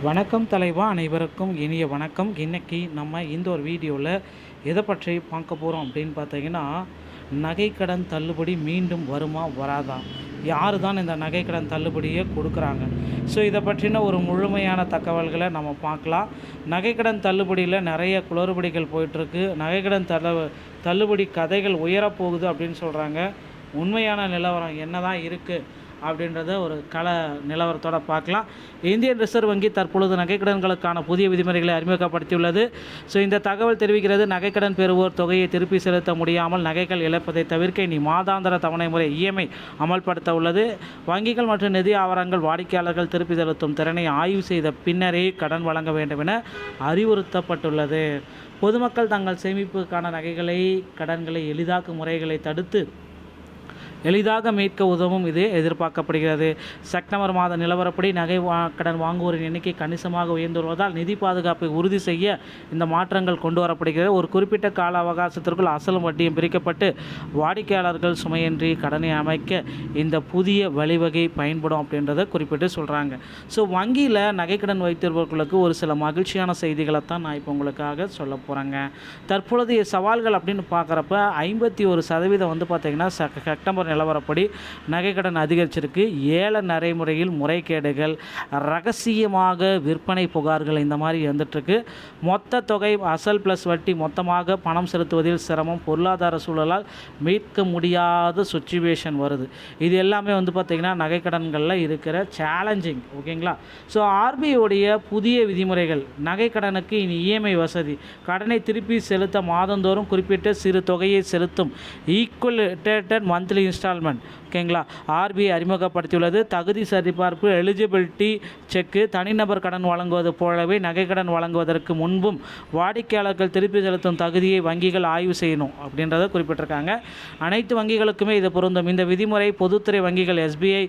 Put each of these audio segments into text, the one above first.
வணக்கம் தலைவா, அனைவருக்கும் இனிய வணக்கம். இன்றைக்கி நம்ம இந்த ஒரு வீடியோவில் எதை பற்றி பார்க்க போகிறோம் அப்படின்னு பார்த்தீங்கன்னா, நகைக்கடன் தள்ளுபடி மீண்டும் வருமா வராதா, யார் தான் இந்த நகைக்கடன் தள்ளுபடியை கொடுக்குறாங்க, ஸோ இதை பற்றின ஒரு முழுமையான தகவல்களை நம்ம பார்க்கலாம். நகைக்கடன் தள்ளுபடியில் நிறைய குளறுபடிகள் போயிட்டுருக்கு. நகைக்கடன் தள்ளுபடி கதைகள் உயரப்போகுது அப்படின்னு சொல்கிறாங்க. உண்மையான நிலவரம் என்ன தான் இருக்குது அப்படின்றத ஒரு நிலவரத்தோடு பார்க்கலாம். இந்தியன் ரிசர்வ் வங்கி தற்பொழுது நகைக்கடன்களுக்கான புதிய விதிமுறைகளை அறிமுகப்படுத்தியுள்ளது. ஸோ இந்த தகவல் தெரிவிக்கிறது, நகைக்கடன் பெறுவோர் தொகையை திருப்பி செலுத்த முடியாமல் நகைகள் இழப்பதை தவிர்க்க இனி மாதாந்திர தவணை முறை இஎம்ஐ அமல்படுத்த உள்ளது. வங்கிகள் மற்றும் நிதி ஆவணங்கள் வாடிக்கையாளர்கள் திருப்பி செலுத்தும் திறனை ஆய்வு செய்த பின்னரே கடன் வழங்க வேண்டும் என அறிவுறுத்தப்பட்டுள்ளது. பொதுமக்கள் தங்கள் சேமிப்புக்கான கடன்களை எளிதாக்கும் முறைகளை தடுத்து எளிதாக மீட்க உதவும் இது எதிர்பார்க்கப்படுகிறது. செப்டம்பர் மாத நிலவரப்படி கடன் வாங்குவோரின் எண்ணிக்கை கணிசமாக உயர்ந்துள்ளதால் நிதி பாதுகாப்பை உறுதி செய்ய இந்த மாற்றங்கள் கொண்டு வரப்படுகிறது. ஒரு குறிப்பிட்ட கால அவகாசத்திற்குள் அசலும் வட்டியும் பிரிக்கப்பட்டு வாடிக்கையாளர்கள் சுமையின்றி கடனை அமைக்க இந்த புதிய வழிவகை பயன்படும் அப்படின்றத குறிப்பிட்டு சொல்கிறாங்க. ஸோ வங்கியில் நகைக்கடன் வைத்திருப்பவர்களுக்கு ஒரு சில மகிழ்ச்சியான செய்திகளை தான் நான் இப்போ உங்களுக்காக சொல்ல போகிறேங்க. தற்பொழுதைய சவால்கள் அப்படின்னு பார்க்குறப்ப 51% வந்து பார்த்திங்கன்னா செப்டம்பர் நிலவரப்படி நகைக்கடன் அதிகரிச்சிருக்கு. ஏல நடைமுறையில் முறைகேடுகள், ரகசியமாக விற்பனை புகார்கள் இந்த மாதிரி வந்துட்டுருக்கு. மொத்த தொகை அசல் ப்ளஸ் வட்டி மொத்தமாக பணம் செலுத்துவதில் சிரமம், பொருளாதார சூழலால் மீட்க முடியாத சுச்சுவேஷன் வருது. இது எல்லாமே வந்து பார்த்திங்கன்னா நகைக்கடன்களில் இருக்கிற சேலஞ்சிங். ஓகேங்களா? ஸோ ஆர்பிஐடைய புதிய விதிமுறைகள், நகைக்கடனுக்கு இனி இஎம்ஐ வசதி, கடனை திருப்பி செலுத்த மாதந்தோறும் குறிப்பிட்ட சிறு தொகையை செலுத்தும் ஈக்குவலேட்டட் மந்த்லி இன்ஸ்டால்மெண்ட். ஓகேங்களா? ஆர்பிஐ அறிமுகப்படுத்தியுள்ளது. தகுதி சரிபார்ப்பு, எலிஜிபிலிட்டி செக்கு, தனிநபர் கடன் வழங்குவது போலவே நகைக்கடன் வழங்குவதற்கு முன்பும் வாடிக்கையாளர்கள் திருப்பி செலுத்தும் தகுதியை வங்கிகள் ஆய்வு செய்யணும் அப்படின்றத குறிப்பிட்டிருக்காங்க. அனைத்து வங்கிகளுக்குமே இது பொருந்தும். இந்த விதிமுறை பொதுத்துறை வங்கிகள், எஸ்பிஐ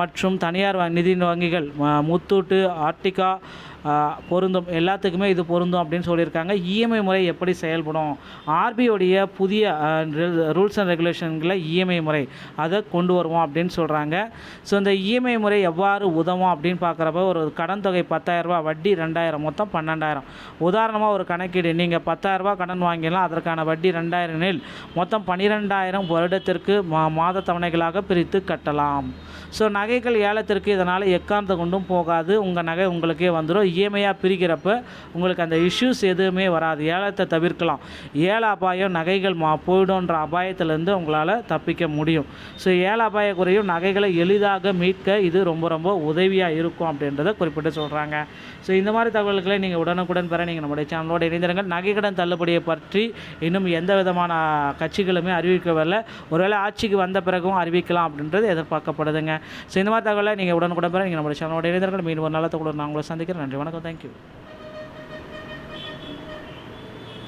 மற்றும் தனியார் நிதி வங்கிகள், முத்தூட்டு, ஆர்டிகா பொருந்தும், எல்லாத்துக்குமே இது பொருந்தும் அப்படின்னு சொல்லியிருக்காங்க. இஎம்ஐ முறை எப்படி செயல்படும், ஆர்பிஐடைய புதிய ரூல்ஸ் அண்ட் ரெகுலேஷன்களில் இஎம்ஐ முறை அதை கொண்டு வருவோம் அப்படின்னு சொல்கிறாங்க. ஸோ இந்த இஎம்ஐ முறை எவ்வாறு உதவும் அப்படின்னு பார்க்குறப்ப, ஒரு கடன் தொகை 10,000, வட்டி 2,000, மொத்தம் 12,000. உதாரணமாக ஒரு கணக்கீடு, நீங்கள் 10,000 கடன் வாங்கிடலாம், அதற்கான வட்டி 2,000 மொத்தம் 12,000 வருடத்திற்கு மாத தவணைகளாக பிரித்து கட்டலாம். ஸோ நகைகள் ஏலத்திற்கு இதனால் எக்காரணத்தை கொண்டும் போகாது. உங்கள் நகை உங்களுக்கே வந்துடும். இஎம்ஐயாக பிரிக்கிறப்ப உங்களுக்கு அந்த இஷ்யூஸ் எதுவுமே வராது. ஏலத்தை தவிர்க்கலாம். ஏல அபாயம், நகைகள் போய்டுன்ற அபாயத்திலேருந்து உங்களால் தப்பிக்க முடியும். ஸோ ஏல அபாய குறையும், நகைகளை எளிதாக மீட்க இது ரொம்ப ரொம்ப உதவியாக இருக்கும் அப்படின்றத குறிப்பிட்டு சொல்கிறாங்க. ஸோ இந்த மாதிரி தகவல்களை நீங்கள் உடனுக்குடன் பெற நீங்கள் நம்முடைய சேனலோடு இணைந்திருங்கள். நகைக்கடன் தள்ளுபடியை பற்றி இன்னும் எந்த விதமான கட்சிகளுமே அறிவிக்கவில்லை. ஒருவேளை ஆட்சிக்கு வந்த பிறகும் அறிவிக்கலாம் அப்படின்றது எதிர்பார்க்கப்படுதுங்க. ஸோ இந்த மாதிரி தகவலை நீங்கள் உடனுக்குடன் பெற நீங்கள் நம்முடைய சேனலோடு இணைந்திருங்கள். மீண்டும் ஒரு நல்ல தகவல் நான் உங்களை சந்திக்கிறேன். நன்றி, வணக்கம், தேங்க்யூ.